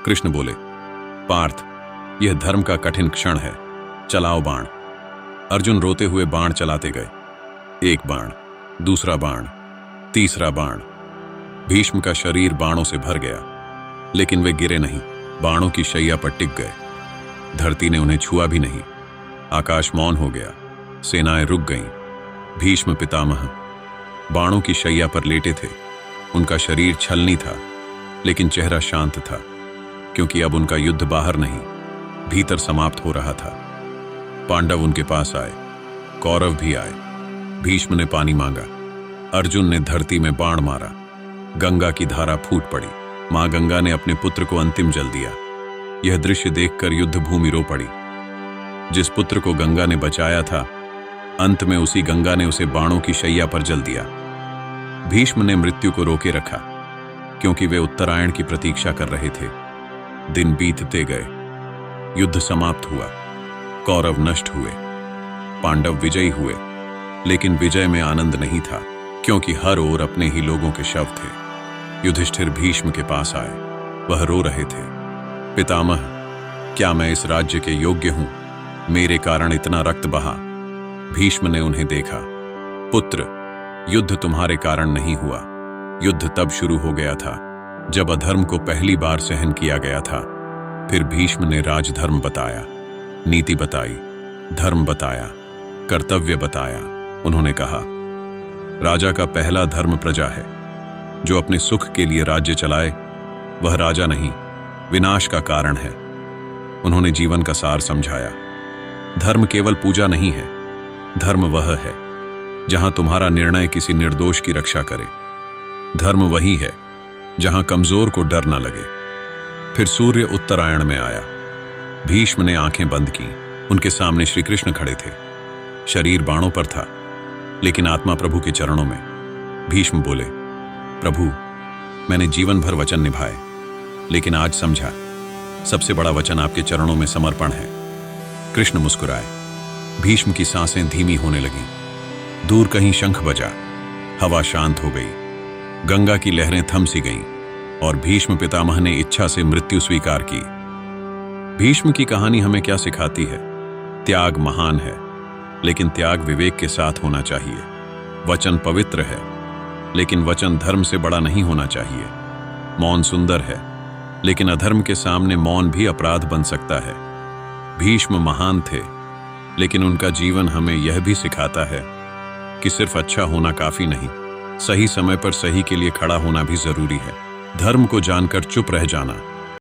कृष्ण बोले, पार्थ, यह धर्म का कठिन क्षण है, चलाओ बाण। अर्जुन रोते हुए बाण चलाते गए। एक बाण, दूसरा बाण, तीसरा बाण। भीष्म का शरीर बाणों से भर गया, लेकिन वे गिरे नहीं, बाणों की शैया पर टिक गए। धरती ने उन्हें छुआ भी नहीं। आकाश मौन हो गया, सेनाएं रुक गईं। भीष्म पितामह बाणों की शैया पर लेटे थे। उनका शरीर छलनी था, लेकिन चेहरा शांत था, क्योंकि अब उनका युद्ध बाहर नहीं, भीतर समाप्त हो रहा था। पांडव उनके पास आए, कौरव भी आए। भीष्म ने पानी मांगा, अर्जुन ने धरती में बाण मारा। गंगा की धारा फूट पड़ी। मां गंगा ने अपने पुत्र को अंतिम जल दिया। यह दृश्य देखकर युद्ध भूमि रो पड़ी। जिस पुत्र को गंगा ने बचाया था, अंत में उसी गंगा ने उसे बाणों की शैया पर जल दिया। भीष्म ने मृत्यु को रोके रखा, क्योंकि वे उत्तरायण की प्रतीक्षा कर रहे थे। दिन बीतते गए, युद्ध समाप्त हुआ, कौरव नष्ट हुए, पांडव विजयी हुए। लेकिन विजय में आनंद नहीं था, क्योंकि हर ओर अपने ही लोगों के शव थे। युधिष्ठिर भीष्म के पास आए। वह रो रहे थे। पितामह, क्या मैं इस राज्य के योग्य हूं? मेरे कारण इतना रक्त बहा। भीष्म ने उन्हें देखा। पुत्र, युद्ध तुम्हारे कारण नहीं हुआ। युद्ध तब शुरू हो गया था जब अधर्म को पहली बार सहन किया गया था। फिर भीष्म ने राजधर्म बताया, नीति बताई, धर्म बताया, कर्तव्य बताया। उन्होंने कहा, राजा का पहला धर्म प्रजा है। जो अपने सुख के लिए राज्य चलाए, वह राजा नहीं, विनाश का कारण है। उन्होंने जीवन का सार समझाया। धर्म केवल पूजा नहीं है, धर्म वह है जहां तुम्हारा निर्णय किसी निर्दोष की रक्षा करे। धर्म वही है जहां कमजोर को डर न लगे। फिर सूर्य उत्तरायण में आया। भीष्म ने आंखें बंद की। उनके सामने श्री कृष्ण खड़े थे। शरीर बाणों पर था, लेकिन आत्मा प्रभु के चरणों में। भीष्म बोले, प्रभु, मैंने जीवन भर वचन निभाए, लेकिन आज समझा, सबसे बड़ा वचन आपके चरणों में समर्पण है। कृष्ण मुस्कुराए। भीष्म की सांसें धीमी होने लगीं। दूर कहीं शंख बजा, हवा शांत हो गई, गंगा की लहरें थम सी गईं, और भीष्म पितामह ने इच्छा से मृत्यु स्वीकार की। भीष्म की कहानी हमें क्या सिखाती है? त्याग महान है, लेकिन त्याग विवेक के साथ होना चाहिए। वचन पवित्र है, लेकिन वचन धर्म से बड़ा नहीं होना चाहिए। मौन सुंदर है, लेकिन अधर्म के सामने मौन भी अपराध बन सकता है। भीष्म महान थे, लेकिन उनका जीवन हमें यह भी सिखाता है कि सिर्फ अच्छा होना काफी नहीं, सही समय पर सही के लिए खड़ा होना भी जरूरी है। धर्म को जानकर चुप रह जाना